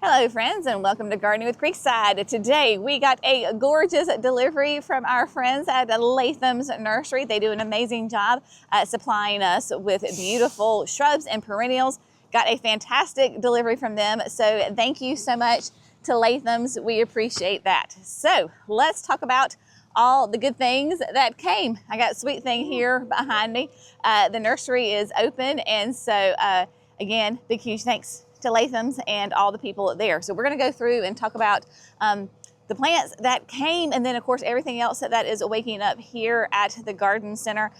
Hello friends, and welcome to Gardening with Creekside. Today we got a gorgeous delivery from our friends at Latham's Nursery. They do an amazing job at supplying us with beautiful shrubs and perennials. Got a fantastic delivery from them, so thank you so much to Latham's. We appreciate that. So let's talk about all the good things that came. I got Sweet Thing here behind me. The nursery is open, and so again, big huge thanks to Latham's and all the people there. So we're going to go through and talk about the plants that came, and then of course everything else that is waking up here at the garden center.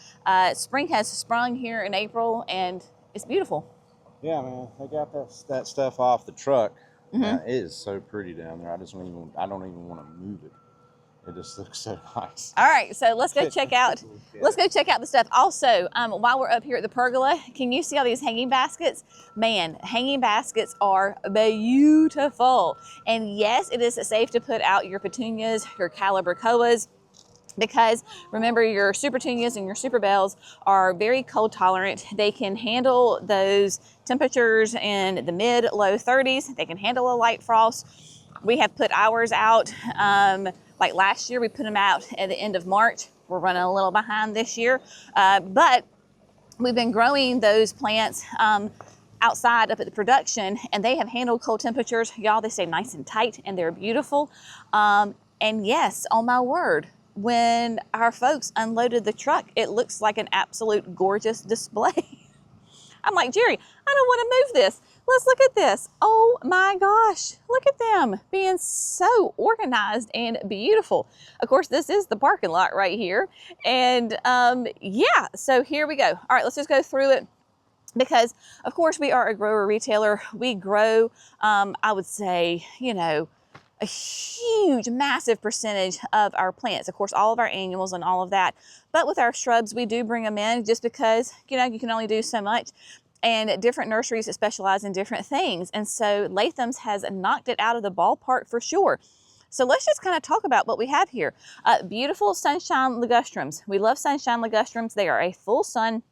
Spring has sprung here in April, and it's beautiful. Yeah, man, they got that stuff off the truck. It is so pretty down there. I don't even want to move it. It just looks so nice. All right, so let's go check out. Let's go check out the stuff. Also, while we're up here at the pergola, can you see all these hanging baskets? Man, hanging baskets are beautiful. And yes, it is safe to put out your petunias, your calibrachoas, because remember, your super petunias and your super bells are very cold tolerant. They can handle those temperatures in the mid-low 30s. They can handle a light frost. We have put ours out. Like last year, we put them out at the end of March. We're running a little behind this year, but we've been growing those plants outside up at the production, and they have handled cold temperatures. Y'all, they stay nice and tight, and they're beautiful. And yes, on my word, when our folks unloaded the truck, it looks like an absolute gorgeous display. I'm like, Jerry, I don't want to move this. Let's look at this. Oh my gosh, look at them being so organized and beautiful. Of course, this is the parking lot right here. And yeah, so here we go. All right, let's just go through it, because of course we are a grower retailer. We grow, I would say, you know, a huge, massive percentage of our plants. Of course, all of our annuals and all of that. But with our shrubs, we do bring them in just because, you know, you can only do so much. And different nurseries that specialize in different things. And so Latham's has knocked it out of the ballpark for sure. So let's just kind of talk about what we have here. Beautiful sunshine ligustrums. We love sunshine ligustrums. They are a full sun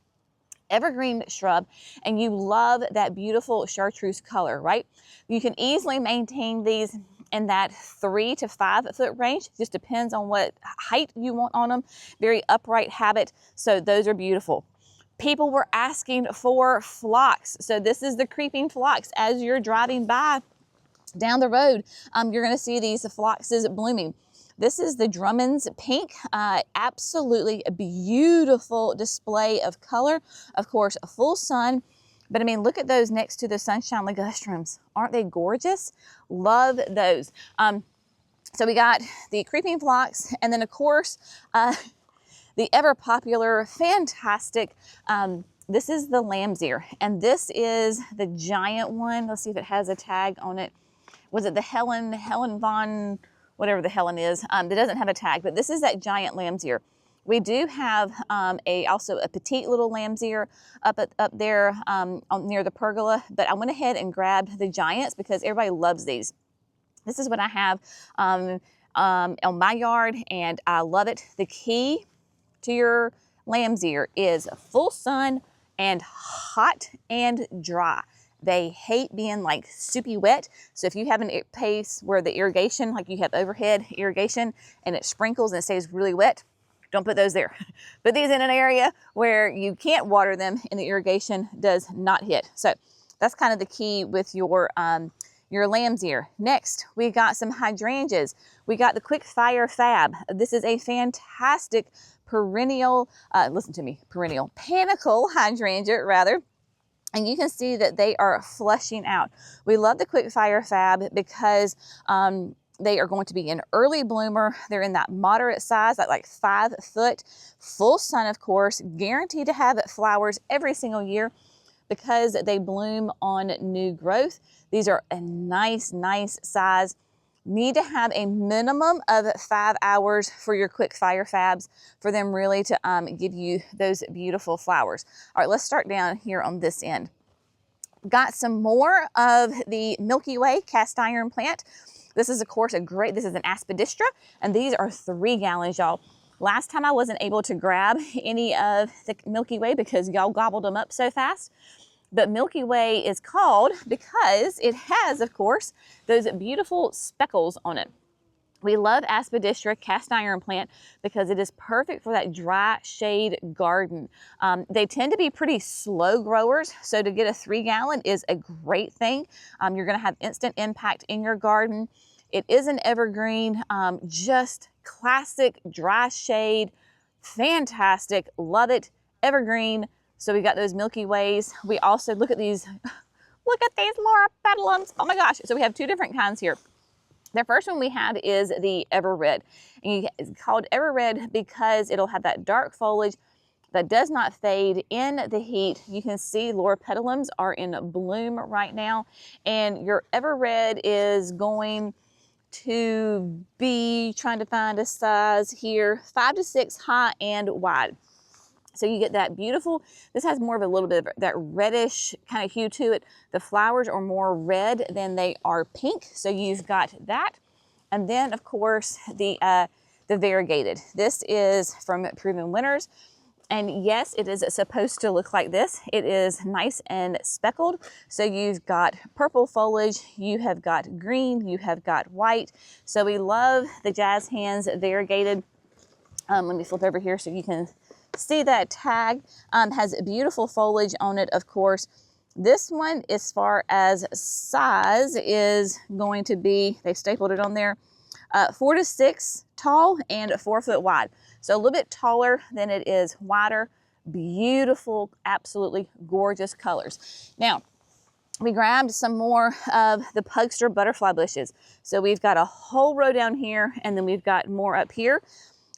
evergreen shrub, and you love that beautiful chartreuse color, right? You can easily maintain these in that 3 to 5 foot range. Just depends on what height you want on them. Very upright habit. So those are beautiful. People were asking for phlox. So this is the creeping phlox. As you're driving by down the road, you're going to see these phloxes blooming. This is the Drummond's pink. Absolutely a beautiful display of color. Of course, a full sun. But I mean, look at those next to the sunshine ligustrums. Aren't they gorgeous? Love those. So we got the creeping phlox, and then of course, the ever popular, fantastic, this is the lamb's ear, and this is the giant one. Let's see if it has a tag on it. Was it the Helen von, whatever the Helen is? It doesn't have a tag, but this is that giant lamb's ear. We do have also a petite little lamb's ear up there near the pergola, but I went ahead and grabbed the giants because everybody loves these. This is what I have on my yard, and I love it. The key to your lamb's ear is full sun and hot and dry. They hate being like soupy wet. So if you have a place where the irrigation, like you have overhead irrigation, and it sprinkles and it stays really wet, don't put those there. Put these in an area where you can't water them and the irrigation does not hit. So that's kind of the key with your lamb's ear. Next, we got some hydrangeas. We got the Quick Fire Fab. This is a fantastic perennial, perennial panicle hydrangea rather. And you can see that they are flushing out. We love the Quick Fire Fab because they are going to be an early bloomer. They're in that moderate size, like 5 foot, full sun, of course, guaranteed to have flowers every single year because they bloom on new growth. These are a nice, nice size. Need to have a minimum of 5 hours for your Quick Fire Fabs for them really to give you those beautiful flowers. All right, let's start down here on this end. Got some more of the Milky Way cast iron plant. This is, of course, this is an aspidistra, and these are 3 gallons, y'all. Last time I wasn't able to grab any of the Milky Way because y'all gobbled them up so fast. But Milky Way is called because it has, of course, those beautiful speckles on it. We love Aspidistra cast iron plant because it is perfect for that dry shade garden. They tend to be pretty slow growers, so to get a 3-gallon is a great thing. You're going to have instant impact in your garden. It is an evergreen, just classic dry shade, fantastic, love it, evergreen. So we got those Milky Ways. We also, look at these Laura petalums. Oh my gosh. So we have 2 different kinds here. The first one we have is the Ever Red. And it's called Ever Red because it'll have that dark foliage that does not fade in the heat. You can see Laura petalums are in bloom right now. And your Ever Red is going to be, trying to find a size here, 5 to 6 high and wide. So you get that beautiful, this has more of a little bit of that reddish kind of hue to it. The flowers are more red than they are pink. So you've got that. And then of course the variegated. This is from Proven Winners. And yes, it is supposed to look like this. It is nice and speckled. So you've got purple foliage, you have got green, you have got white. So we love the Jazz Hands variegated. Let me flip over here so you can see that tag. Has beautiful foliage on it, of course. This one, as far as size, is going to be, they stapled it on there, 4 to 6 tall and 4 foot wide. So a little bit taller than it is wider. Beautiful, absolutely gorgeous colors. Now, we grabbed some more of the Pugster butterfly bushes. So we've got a whole row down here, and then we've got more up here.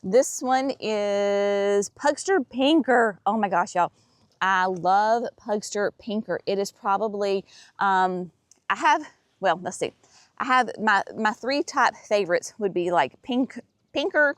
This one is Pugster Pinker. Oh my gosh, y'all. I love Pugster Pinker. It is probably, let's see. I have my 3 top favorites would be like Pinker,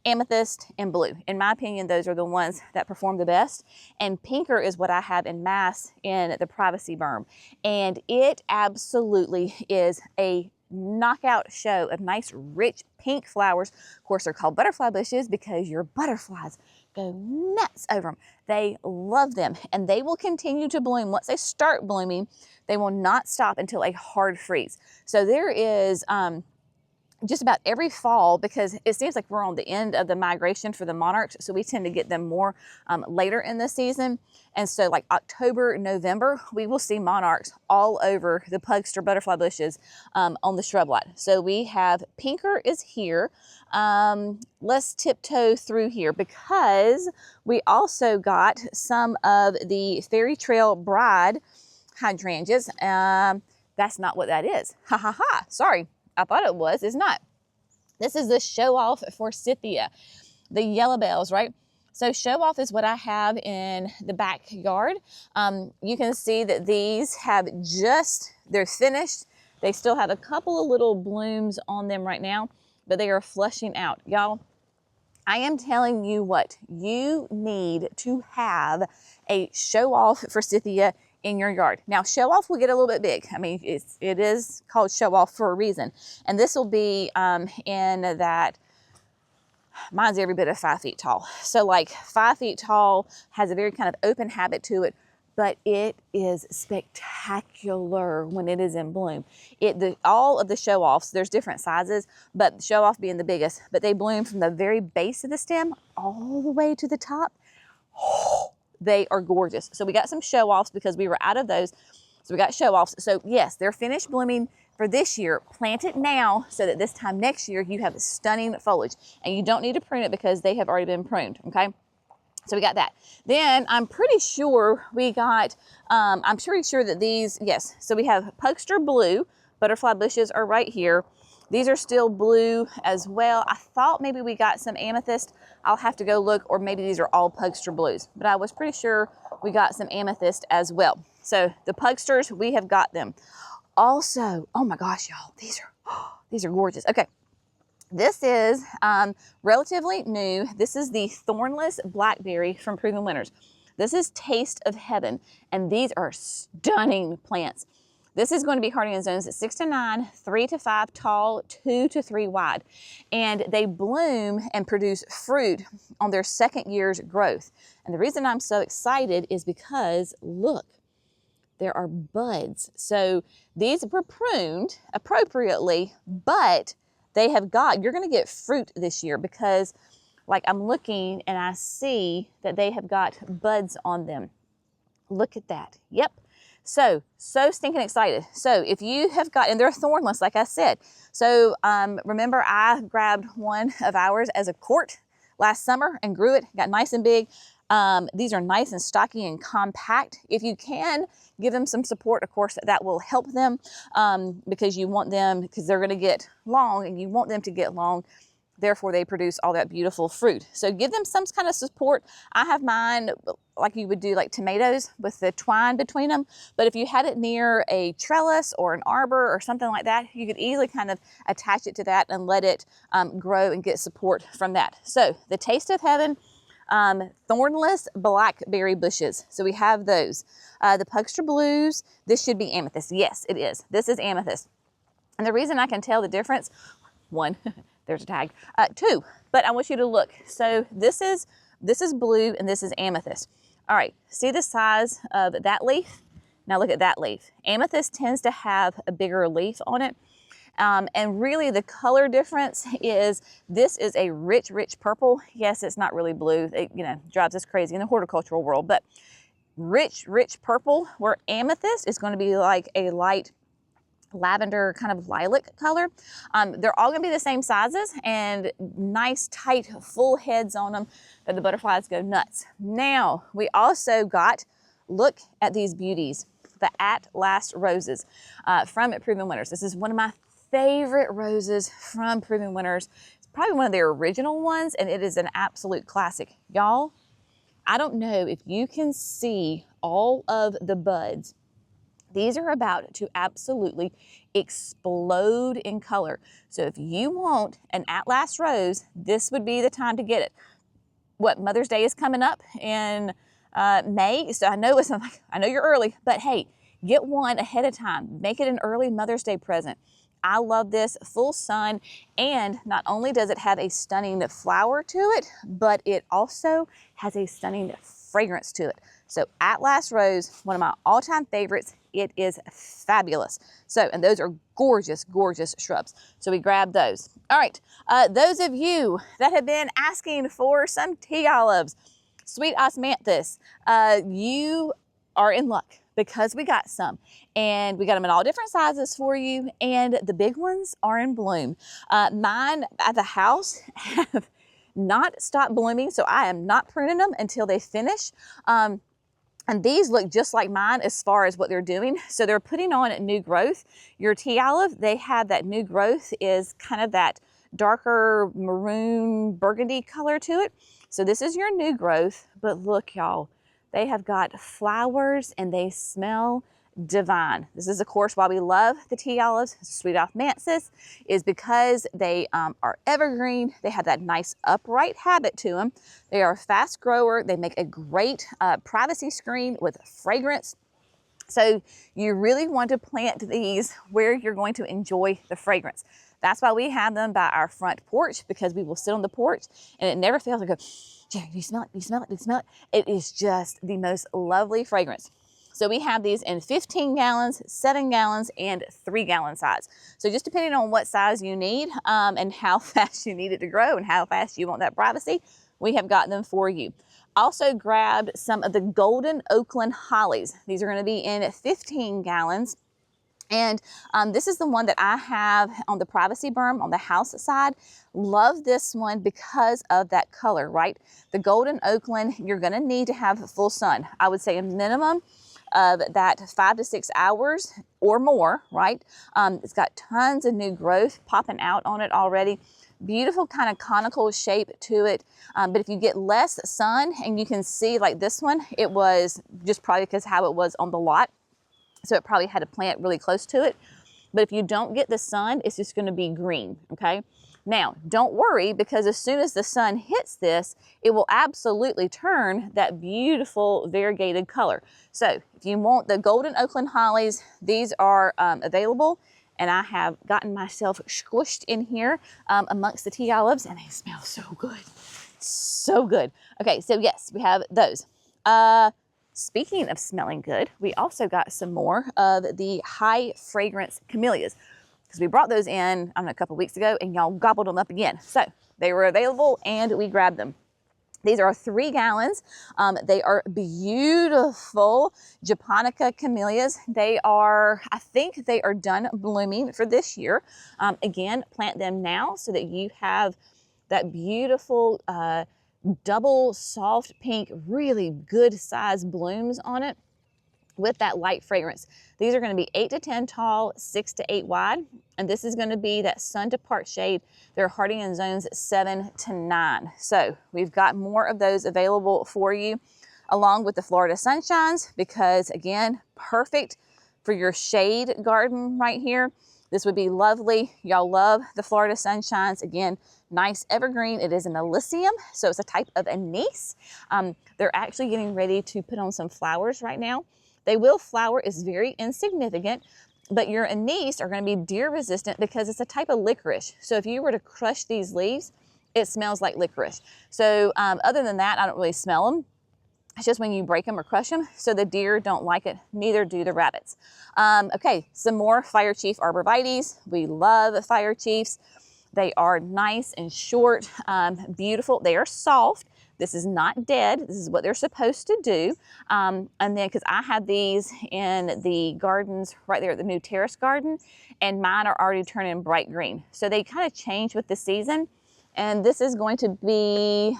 Amethyst, and Blue. In my opinion, those are the ones that perform the best. And Pinker is what I have in mass in the privacy berm. And it absolutely is a knockout show of nice, rich pink flowers. Of course, they're called butterfly bushes because your butterflies go nuts over them. They love them, and they will continue to bloom. Once they start blooming, they will not stop until a hard freeze. So there is just about every fall, because it seems like we're on the end of the migration for the monarchs, so we tend to get them more later in the season. And so like October, November, we will see monarchs all over the Pugster butterfly bushes on the shrub lot. So we have Pinker is here. Let's tiptoe through here because we also got some of the Fairy Trail Bride hydrangeas. That's not what that is. Ha ha ha, sorry. I thought it was, it's not. This is the show off forsythia, the yellow bells, right? So show off is what I have in the backyard. You can see that these have they're finished. They still have a couple of little blooms on them right now, but they are flushing out. Y'all, I am telling you what, you need to have a show off forsythia in your yard. Now, show off will get a little bit big. I mean, it is called show off for a reason. And this will be in that, mine's every bit of 5 feet tall. So like 5 feet tall, has a very kind of open habit to it, but it is spectacular when it is in bloom. All of the show offs, there's different sizes, but show off being the biggest, but they bloom from the very base of the stem all the way to the top. They are gorgeous. So we got some show offs because we were out of those. So we got show offs. So yes, they're finished blooming for this year. Plant it now so that this time next year you have stunning foliage, and you don't need to prune it because they have already been pruned. Okay. So we got that. Then I'm pretty sure we got, I'm pretty sure that these, yes. So we have Pugster Blue. Butterfly bushes are right here. These are still blue as well. I thought maybe we got some amethyst. I'll have to go look, or maybe these are all Pugster Blues, but I was pretty sure we got some amethyst as well. So the Pugsters, we have got them. Also, oh my gosh, y'all, these are gorgeous. Okay, this is relatively new. This is the Thornless Blackberry from Proven Winners. This is Taste of Heaven, and these are stunning plants. This is going to be hardy in zones 6 to 9, 3 to 5 tall, 2 to 3 wide. And they bloom and produce fruit on their 2nd year's growth. And the reason I'm so excited is because, look, there are buds. So these were pruned appropriately, but they have got, you're gonna get fruit this year because like I'm looking and I see that they have got buds on them. Look at that. Yep. So stinking excited. So if you have got, and they're thornless, like I said. So remember I grabbed one of ours as a quart last summer and grew it, got nice and big. These are nice and stocky and compact. If you can give them some support, of course, that will help them because you want them, because they're gonna get long and you want them to get long. Therefore, they produce all that beautiful fruit. So give them some kind of support. I have mine like you would do like tomatoes with the twine between them. But if you had it near a trellis or an arbor or something like that, you could easily kind of attach it to that and let it grow and get support from that. So the Taste of Heaven, thornless blackberry bushes. So we have those. The Pugstra Blues, this should be amethyst. Yes, it is. This is amethyst. And the reason I can tell the difference, one, there's a tag. Two, but I want you to look. So this is blue and this is amethyst. All right, see the size of that leaf? Now look at that leaf. Amethyst tends to have a bigger leaf on it. And really the color difference is this is a rich, rich purple. Yes, it's not really blue. It, drives us crazy in the horticultural world, but rich, rich purple, where amethyst is going to be like a light lavender kind of lilac color. They're all gonna be the same sizes and nice tight full heads on them that the butterflies go nuts. Now we also got, look at these beauties, the At Last roses from Proven Winners. This is one of my favorite roses from Proven Winners. It's probably one of their original ones and it is an absolute classic. Y'all, I don't know if you can see all of the buds. These are about to absolutely explode in color. So if you want an At Last rose, this would be the time to get it. What, Mother's Day is coming up in May, so I know I know you're early, but hey, get one ahead of time. Make it an early Mother's Day present. I love this, full sun, and not only does it have a stunning flower to it, but it also has a stunning fragrance to it. So At Last rose, one of my all-time favorites. It is fabulous. So, and those are gorgeous, gorgeous shrubs. So we grabbed those. All right, those of you that have been asking for some tea olives, sweet osmanthus, you are in luck because we got some. And we got them in all different sizes for you. And the big ones are in bloom. Mine at the house have not stopped blooming, so I am not pruning them until they finish. And these look just like mine as far as what they're doing. So they're putting on new growth. Your tea olive, they have that new growth is kind of that darker maroon burgundy color to it. So this is your new growth, but look y'all, they have got flowers and they smell divine. This is of course why we love the tea olives. Sweet osmanthus is because they are evergreen. They have that nice upright habit to them. They are a fast grower. They make a great privacy screen with fragrance. So you really want to plant these where you're going to enjoy the fragrance. That's why we have them by our front porch, because we will sit on the porch and it never fails to go, Jerry, do you smell it? Do you smell it? Do you smell it? It is just the most lovely fragrance. So we have these in 15 gallons, 7 gallons, and 3-gallon size. So just depending on what size you need and how fast you need it to grow and how fast you want that privacy, we have got them for you. Also grabbed some of the golden Oakland hollies. These are going to be in 15 gallons. And this is the one that I have on the privacy berm on the house side. Love this one because of that color, right? The golden Oakland, you're going to need to have full sun. I would say a minimum of that 5 to 6 hours or more, right? It's got tons of new growth popping out on it already. Beautiful kind of conical shape to it. But if you get less sun, and you can see like this one, it was just probably because how it was on the lot. So it probably had a plant really close to it. But if you don't get the sun, it's just going to be green, okay? Now, don't worry, because as soon as the sun hits this, it will absolutely turn that beautiful variegated color. So if you want the golden Oakland hollies, these are available. And I have gotten myself squished in here amongst the tea olives, and they smell so good. So good. Okay, so yes, we have those. Speaking of smelling good, we also got some more of the high fragrance camellias because we brought those in, I don't know, a couple weeks ago, and y'all gobbled them up again. So they were available and we grabbed them. These are 3 gallons. They are beautiful japonica camellias. They are, I think they are done blooming for this year. Again, plant them now so that you have that beautiful double soft pink, really good size blooms on it with that light fragrance. These are going to be 8 to 10 tall, 6 to 8 wide, and this is going to be that sun to part shade. They're hardy in zones 7 to 9. So we've got more of those available for you, along with the Florida Sunshines, because again, perfect for your shade garden right here. This would be lovely. Y'all love the Florida Sunshines. Again, nice evergreen. It is an alyssium, so it's a type of anise. They're actually getting ready to put on some flowers right now. They will flower, it's very insignificant, but your anise are going to be deer resistant because it's a type of licorice. So if you were to crush these leaves, it smells like licorice. So other than that, I don't really smell them. It's just when you break them or crush them. So the deer don't like it, neither do the rabbits. Okay, some more fire chief arborvitaes. We love fire chiefs. They are nice and short, beautiful. They are soft. This is not dead. This is what they're supposed to do. And then, because I have these in the gardens right there at the new terrace garden, and mine are already turning bright green. So they kind of change with the season. And this is going to be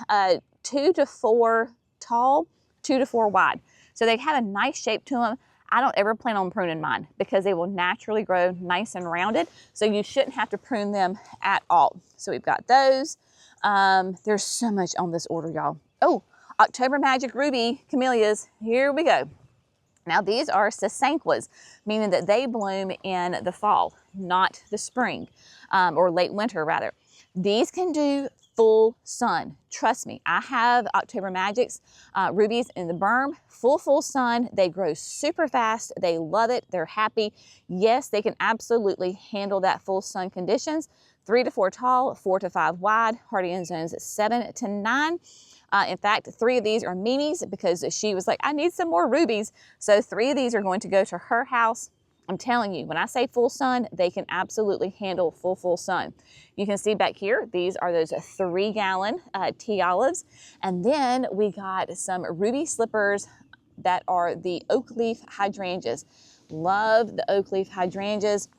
2 to 4 tall, 2 to 4 wide. So they have a nice shape to them. I don't ever plan on pruning mine because they will naturally grow nice and rounded. So you shouldn't have to prune them at all. So we've got those. There's so much on this order, y'all. Oh, October Magic Ruby Camellias. Here we go. Now these are sasanquas, meaning that they bloom in the fall, not the spring, or late winter rather. These can do full sun. Trust me, I have October Magics rubies in the berm, full sun. They grow super fast. They love it. They're happy. Yes, they can absolutely handle that full sun conditions. 3 to 4 tall, 4 to 5 wide, hardy in zones 7 to 9. In fact, 3 of these are Mimi's because she was like, I need some more rubies. So 3 of these are going to go to her house. I'm telling you, when I say full sun, they can absolutely handle full sun. You can see back here, these are those 3-gallon tea olives. And then we got some ruby slippers that are the oak leaf hydrangeas. Love the oak leaf hydrangeas.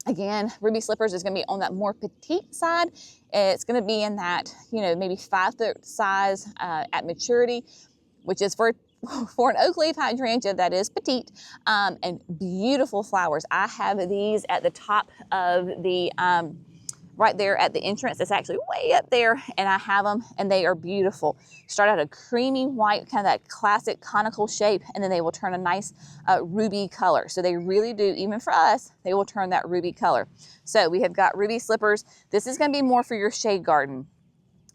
Again, ruby slippers is going to be on that more petite side. It's going to be in that, you know, maybe 5-foot size at maturity, which is for an oak leaf hydrangea that is petite, and beautiful flowers. I have these at the top of the, right there at the entrance. It's actually way up there, and I have them, and they are beautiful. Start out a creamy white, kind of that classic conical shape, and then they will turn a nice ruby color. So they really do, even for us, they will turn that ruby color. So we have got ruby slippers. This is going to be more for your shade garden.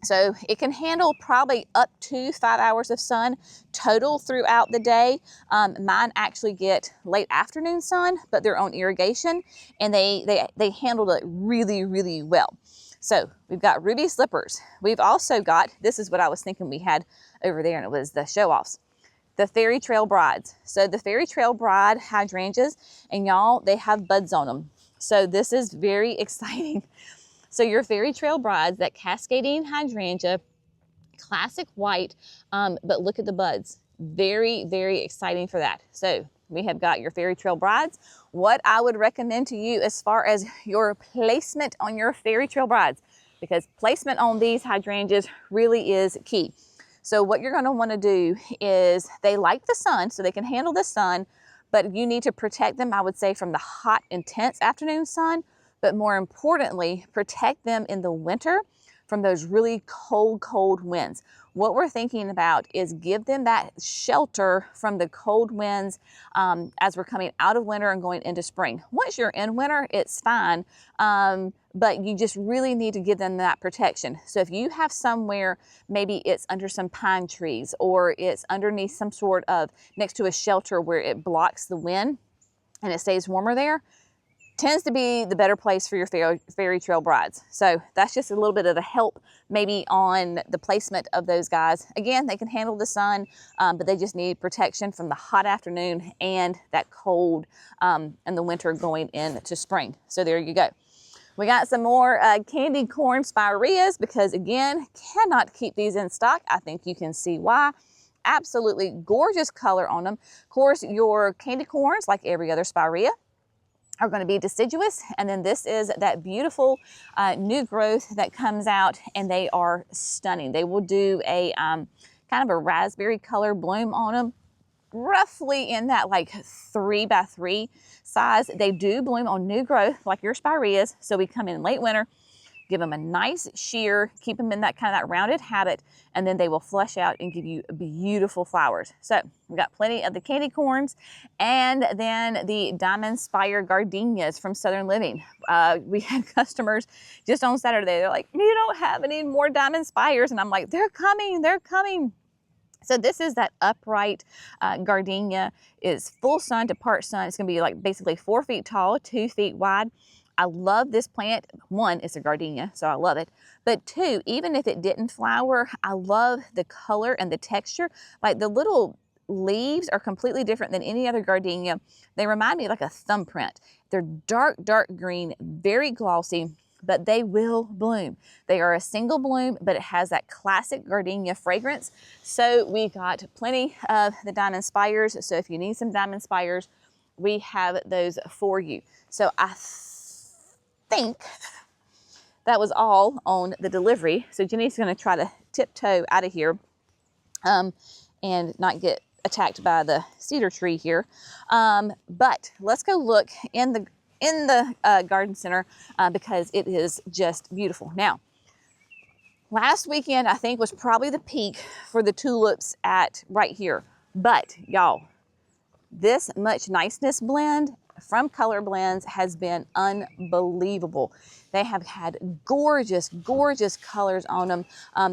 So it can handle probably up to 5 hours of sun total throughout the day. Mine actually get late afternoon sun, but they're on irrigation, and they handled it really, really well. So we've got ruby slippers. We've also got, this is what I was thinking we had over there, and it was the show-offs. The Fairy Trail Brides. So the Fairy Trail Bride hydrangeas, and y'all, they have buds on them. So this is very exciting. So your Fairy Trail Brides, that cascading hydrangea, classic white, but look at the buds. Very, very exciting for that. So we have got your Fairy Trail Brides. What I would recommend to you as far as your placement on your Fairy Trail Brides, because placement on these hydrangeas really is key. So what you're going to want to do is, they like the sun, so they can handle the sun, but you need to protect them, I would say, from the hot, intense afternoon sun. But more importantly, protect them in the winter from those really cold winds. What we're thinking about is give them that shelter from the cold winds as we're coming out of winter and going into spring. Once you're in winter, it's fine, but you just really need to give them that protection. So if you have somewhere, maybe it's under some pine trees, or it's underneath some sort of, next to a shelter where it blocks the wind and it stays warmer there, tends to be the better place for your fairy trail brides. So that's just a little bit of a help maybe on the placement of those guys. Again, they can handle the sun, but they just need protection from the hot afternoon and that cold in the winter going into spring. So there you go. We got some more candy corn spireas because, again, cannot keep these in stock. I think you can see why. Absolutely gorgeous color on them. Of course, your candy corns, like every other spirea, are going to be deciduous, and then this is that beautiful new growth that comes out, and they are stunning. They will do a kind of a raspberry color bloom on them, roughly in that like 3x3 size. They do bloom on new growth like your spireas, so we come in late winter, give them a nice shear, keep them in that kind of that rounded habit, and then they will flush out and give you beautiful flowers. So we've got plenty of the candy corns, and then the diamond spire gardenias from Southern Living. We had customers just on Saturday, they're like, you don't have any more diamond spires, and I'm like, they're coming, they're coming. So this is that upright gardenia. Is full sun to part sun. It's going to be like basically 4 feet tall, 2 feet wide. I love this plant. One, it's a gardenia, so I love it. But two, even if it didn't flower, I love the color and the texture. Like the little leaves are completely different than any other gardenia. They remind me of like a thumbprint. They're dark, dark green, very glossy, but they will bloom. They are a single bloom, but it has that classic gardenia fragrance. So we got plenty of the diamond spires. So if you need some diamond spires, we have those for you. So I think that was all on the delivery. So Jenny's gonna try to tiptoe out of here and not get attacked by the cedar tree here. But let's go look in the garden center because it is just beautiful. Now, last weekend I think was probably the peak for the tulips at right here. But y'all, this much niceness blend from Color Blends has been unbelievable. They have had gorgeous, gorgeous colors on them.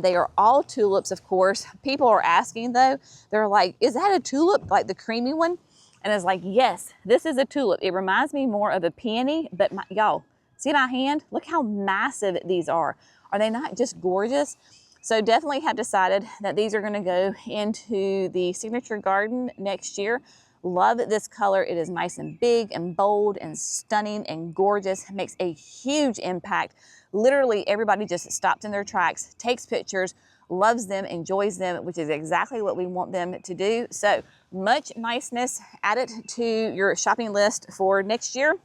They are all tulips, of course. People are asking though, they're like, is that a tulip, like the creamy one? And it's like, yes, this is a tulip. It reminds me more of a peony, but y'all, see my hand? Look how massive these are. Are they not just gorgeous? So definitely have decided that these are gonna go into the signature garden next year. Love this color. It is nice and big and bold and stunning and gorgeous. It makes a huge impact. Literally everybody just stops in their tracks, takes pictures, loves them, enjoys them, which is exactly what we want them to do. So much niceness. Add it to your shopping list for next year.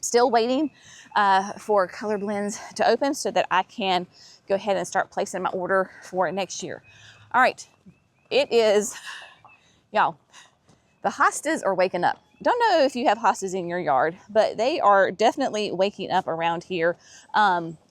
Still waiting for Color Blends to open so that I can go ahead and start placing my order for next year. All right, it is, y'all, the hostas are waking up. Don't know if you have hostas in your yard, but they are definitely waking up around here.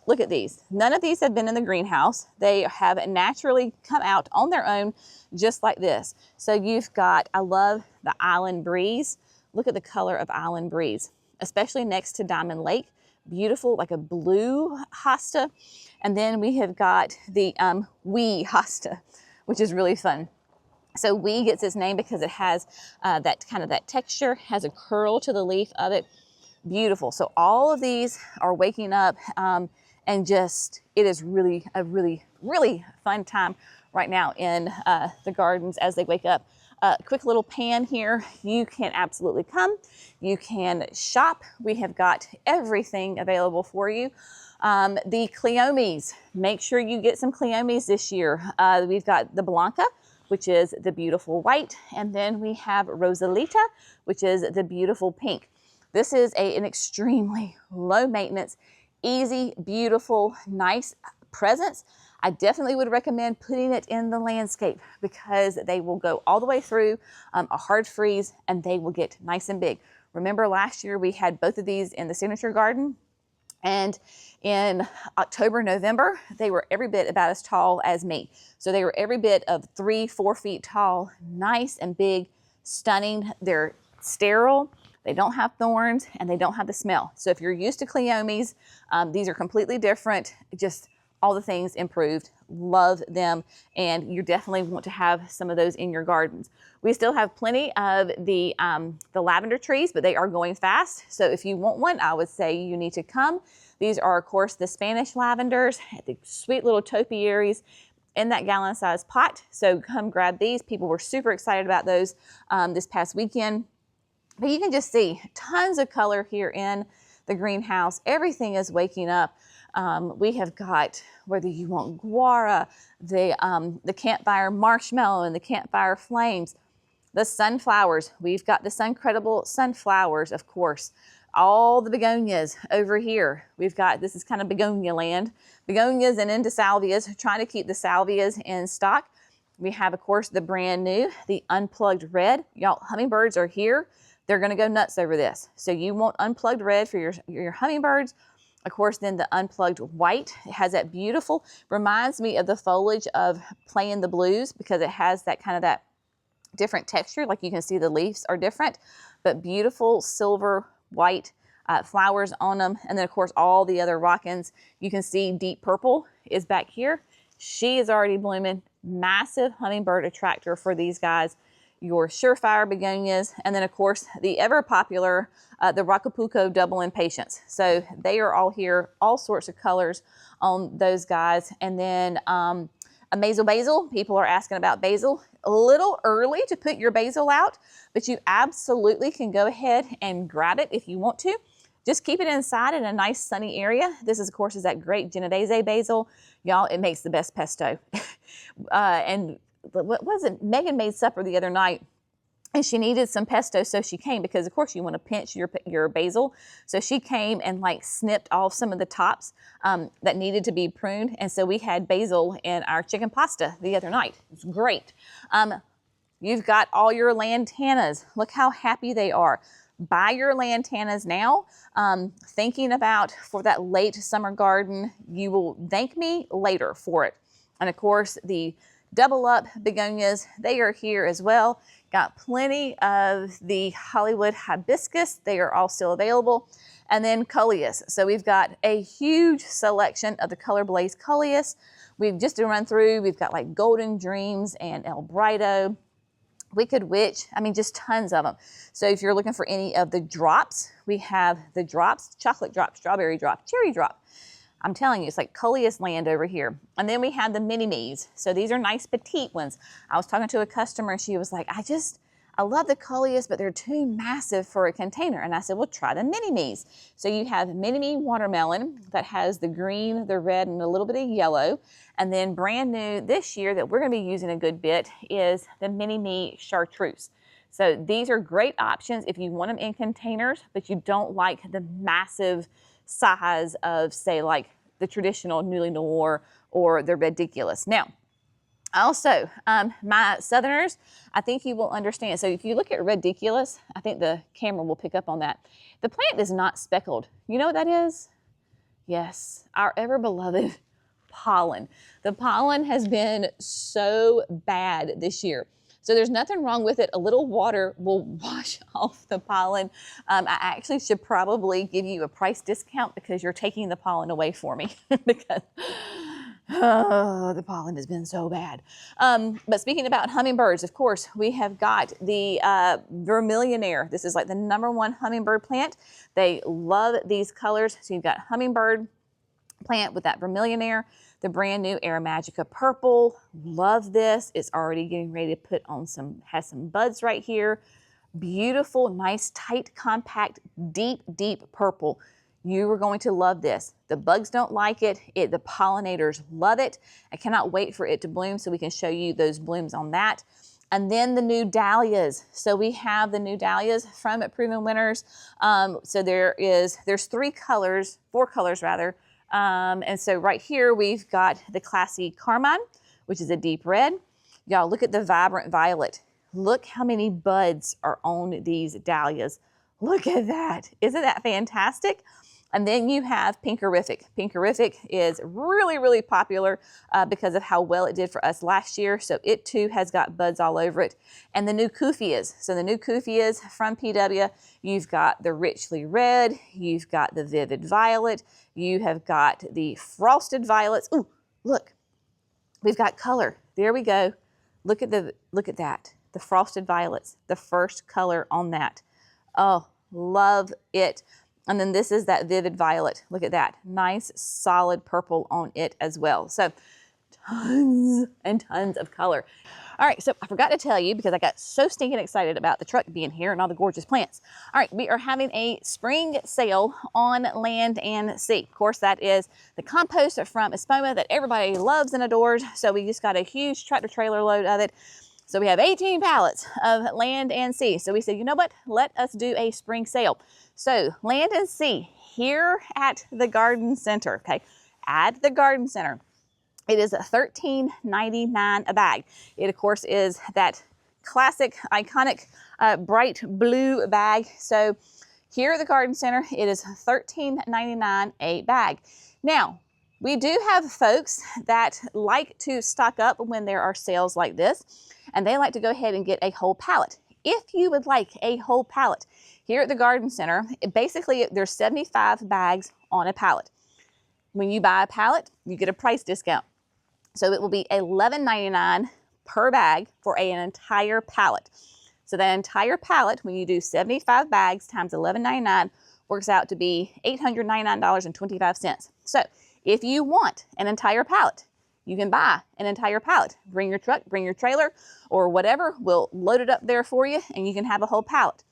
Look at these. None of these have been in the greenhouse. They have naturally come out on their own, just like this. So you've got, I love the Island Breeze. Look at the color of Island Breeze, especially next to Diamond Lake. Beautiful, like a blue hosta. And then we have got the wee hosta, which is really fun. So wee gets its name because it has that kind of that texture, has a curl to the leaf of it. Beautiful. So all of these are waking up and just, it is really a really fun time right now in the gardens as they wake up. Quick little pan here. You can absolutely come. You can shop. We have got everything available for you. The cleomes, make sure you get some cleomes this year. We've got the Blanca, which is the beautiful white, and then we have Rosalita, which is the beautiful pink. This is an extremely low maintenance, easy, beautiful, nice presence. I definitely would recommend putting it in the landscape because they will go all the way through a hard freeze and they will get nice and big. Remember last year we had both of these in the signature garden, and in October, November, they were every bit about as tall as me. So they were every bit of 3-4 feet tall, nice and big, stunning. They're sterile, they don't have thorns, and they don't have the smell. So if you're used to cleomes, these are completely different. Just all the things improved. Love them, and you definitely want to have some of those in your gardens. We still have plenty of the lavender trees, but they are going fast. So if you want one, I would say you need to come. These are, of course, the Spanish lavenders, the sweet little topiaries in that gallon-sized pot. So come grab these. People were super excited about those this past weekend. But you can just see tons of color here in the greenhouse. Everything is waking up. We have got, whether you want guara, the campfire marshmallow and the campfire flames, the sunflowers. We've got the Suncredible sunflowers, of course. All the begonias over here. We've got, this is kind of begonia land. Begonias and into salvias, trying to keep the salvias in stock. We have, of course, the brand new, the unplugged red. Y'all, hummingbirds are here. They're gonna go nuts over this. So you want unplugged red for your hummingbirds. Of course, then the unplugged white, it has that beautiful, reminds me of the foliage of Playing the Blues, because it has that kind of that different texture. Like you can see the leaves are different, but beautiful silver white flowers on them. And then of course, all the other rockins. You can see deep purple is back here. She is already blooming. Massive hummingbird attractor for these guys. Your surefire begonias, and then of course the ever popular the Rocapuco double impatiens. So they are all here, all sorts of colors on those guys. And then a basil. People are asking about basil. A little early to put your basil out, but you absolutely can go ahead and grab it if you want to. Just keep it inside in a nice sunny area. This is, of course, is that great Genovese basil. Y'all, it makes the best pesto. And what was it? Megan made supper the other night, and she needed some pesto, so she came, because of course you want to pinch your basil. So she came and like snipped off some of the tops that needed to be pruned. And so we had basil in our chicken pasta the other night. It's great. You've got all your lantanas. Look how happy they are. Buy your lantanas now. Thinking about for that late summer garden, you will thank me later for it. And of course, the double up begonias, they are here as well. Got plenty of the Hollywood hibiscus. They are all still available. And then coleus. So we've got a huge selection of the Color Blaze coleus. We've just to run through, we've got like Golden Dreams and El Brido, Wicked Witch, I mean, just tons of them. So if you're looking for any of the drops, we have the drops, chocolate drop, strawberry drop, cherry drop. I'm telling you, it's like coleus land over here. And then we have the mini-me's. So these are nice petite ones. I was talking to a customer and she was like, I love the coleus, but they're too massive for a container. And I said, well, try the mini-me's. So you have mini-me watermelon that has the green, the red, and a little bit of yellow. And then brand new this year that we're gonna be using a good bit is the mini-me chartreuse. So these are great options if you want them in containers, but you don't like the massive size of, say, like the traditional Newly Noir or the Ridiculous. Now, also, my Southerners, I think you will understand. So if you look at Ridiculous, I think the camera will pick up on that. The plant is not speckled. You know what that is? Yes, our ever-beloved pollen. The pollen has been so bad this year. So there's nothing wrong with it. A little water will wash off the pollen. I actually should probably give you a price discount because you're taking the pollen away for me because the pollen has been so bad. But speaking about hummingbirds, of course, we have got the vermillionaire. This is like the #1 hummingbird plant. They love these colors. So you've got hummingbird plant with that vermillionaire. The brand new Aromagica purple, love this. It's already getting ready to put on has some buds right here. Beautiful, nice, tight, compact, deep, deep purple. You are going to love this. The bugs don't like it. The pollinators love it. I cannot wait for it to bloom so we can show you those blooms on that. And then the new dahlias. So we have the new dahlias from Proven Winners. So there's 4 colors rather. And so right here, we've got the classy carmine, which is a deep red. Y'all look at the vibrant violet. Look how many buds are on these dahlias. Look at that. Isn't that fantastic? And then you have Pinkerific. Pinkerific is really, really popular because of how well it did for us last year. So it too has got buds all over it. And the new Kufias. So the new Kufias from PW, you've got the richly red, you've got the vivid violet, you have got the frosted violets. Ooh, look, we've got color. There we go. Look at that. The frosted violets, the first color on that. Oh, love it. And then this is that vivid violet. Look at that. Nice, solid purple on it as well. So tons and tons of color. All right, so I forgot to tell you because I got so stinking excited about the truck being here and all the gorgeous plants. All right, we are having a spring sale on Land and Sea. Of course, that is the compost from Espoma that everybody loves and adores. So we just got a huge tractor trailer load of it. So we have 18 pallets of Land and Sea. So we said, you know what? Let us do a spring sale. So Land and Sea here at the garden center, okay? At the garden center, it is $13.99 a bag. It, of course, is that classic, iconic, bright blue bag. So here at the garden center, it is $13.99 a bag. Now, we do have folks that like to stock up when there are sales like this, and they like to go ahead and get a whole pallet. If you would like a whole pallet, here at the garden center, basically there's 75 bags on a pallet. When you buy a pallet, you get a price discount. So it will be $11.99 per bag for an entire pallet. So that entire pallet, when you do 75 bags times $11.99, works out to be $899.25. So if you want an entire pallet, you can buy an entire pallet. Bring your truck, bring your trailer, or whatever. We'll load it up there for you, and you can have a whole pallet.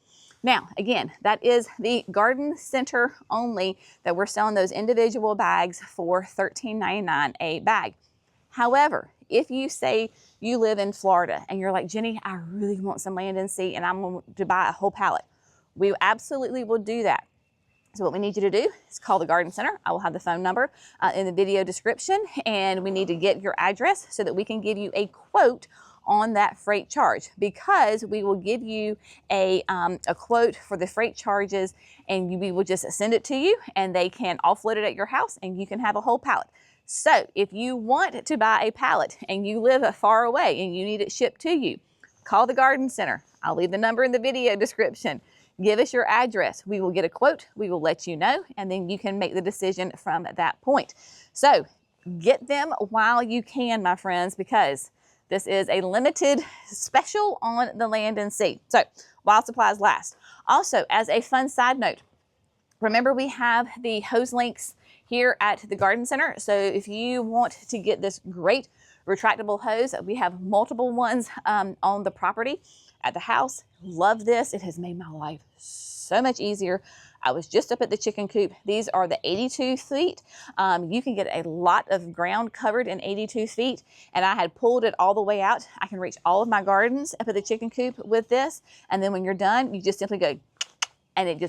Now, again, that is the garden center only that we're selling those individual bags for $13.99 a bag. However, if you say you live in Florida and you're like, Jenny, I really want some Land and Sea and I'm going to buy a whole pallet, we absolutely will do that. So what we need you to do is call the garden center. I will have the phone number in the video description, and we need to get your address so that we can give you a quote on that freight charge, because we will give you a quote for the freight charges, and we will just send it to you and they can offload it at your house and you can have a whole pallet. So if you want to buy a pallet and you live far away and you need it shipped to you, call the garden center. I'll leave the number in the video description. Give us your address. We will get a quote. We will let you know, and then you can make the decision from that point. So get them while you can, my friends, because this is a limited special on the Land and Sea. So while supplies last. Also, as a fun side note, remember we have the hose links here at the garden center. So if you want to get this great retractable hose, we have multiple ones on the property at the house. Love this. It has made my life so much easier. I was just up at the chicken coop. These are the 82 feet. You can get a lot of ground covered in 82 feet, and I had pulled it all the way out. I can reach all of my gardens up at the chicken coop with this, and then when you're done, you just simply go, and it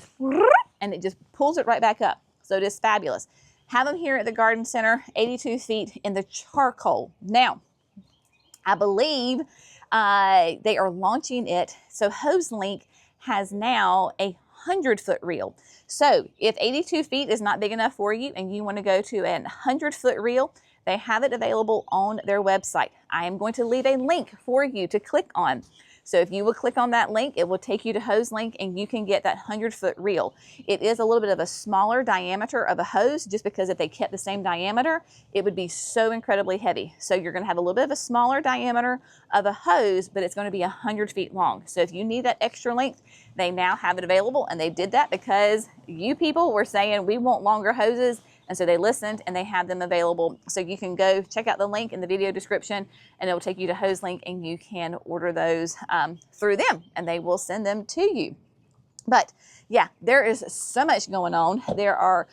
just pulls it right back up. So it is fabulous. Have them here at the garden center, 82 feet in the charcoal. Now, I believe they are launching it. So HoseLink has now a 100-foot reel. So if 82 feet is not big enough for you and you want to go to a 100-foot reel, they have it available on their website. I am going to leave a link for you to click on. So if you will click on that link, it will take you to HoseLink and you can get that 100-foot reel. It is a little bit of a smaller diameter of a hose, just because if they kept the same diameter, it would be so incredibly heavy. So you're gonna have a little bit of a smaller diameter of a hose, but it's gonna be 100 feet long. So if you need that extra length, they now have it available, and they did that because you people were saying we want longer hoses. And so they listened and they have them available. So you can go check out the link in the video description, and it will take you to HoseLink, and you can order those through them and they will send them to you. But yeah, there is so much going on. There are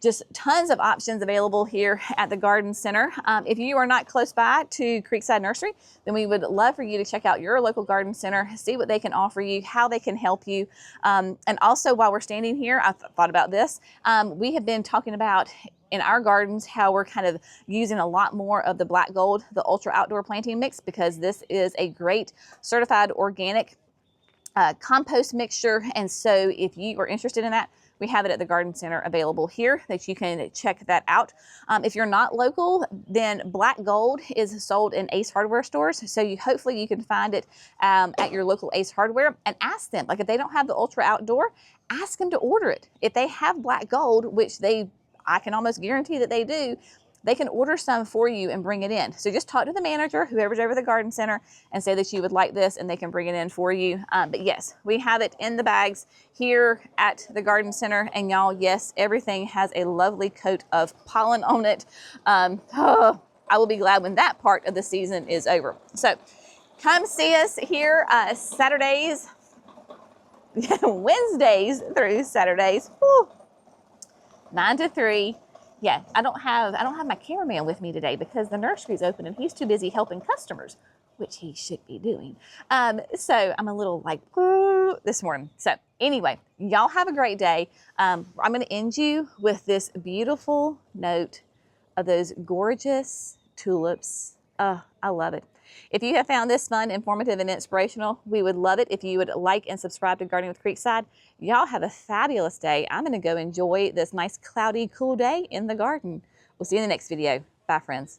just tons of options available here at the garden center. If you are not close by to Creekside Nursery, then we would love for you to check out your local garden center, see what they can offer you, how they can help you. And also, while we're standing here, I thought about this. We have been talking about in our gardens how we're kind of using a lot more of the black gold, the ultra outdoor planting mix, because this is a great certified organic compost mixture. And so if you are interested in that, we have it at the garden center available here that you can check that out. If you're not local, then black gold is sold in Ace Hardware stores. So hopefully you can find it at your local Ace Hardware, and ask them, like if they don't have the Ultra Outdoor, ask them to order it. If they have black gold, which I can almost guarantee that they do, they can order some for you and bring it in. So just talk to the manager, whoever's over the garden center, and say that you would like this, and they can bring it in for you. But yes, we have it in the bags here at the garden center. And y'all, yes, everything has a lovely coat of pollen on it. I will be glad when that part of the season is over. So come see us here Saturdays, Wednesdays through Saturdays, 9 to 3. Yeah, I don't have my cameraman with me today because the nursery's open and he's too busy helping customers, which he should be doing. So I'm a little like this morning. So anyway, y'all have a great day. I'm going to end you with this beautiful note of those gorgeous tulips. I love it. If you have found this fun, informative, and inspirational, we would love it if you would like and subscribe to Gardening with Creekside. Y'all have a fabulous day. I'm going to go enjoy this nice, cloudy, cool day in the garden. We'll see you in the next video. Bye, friends.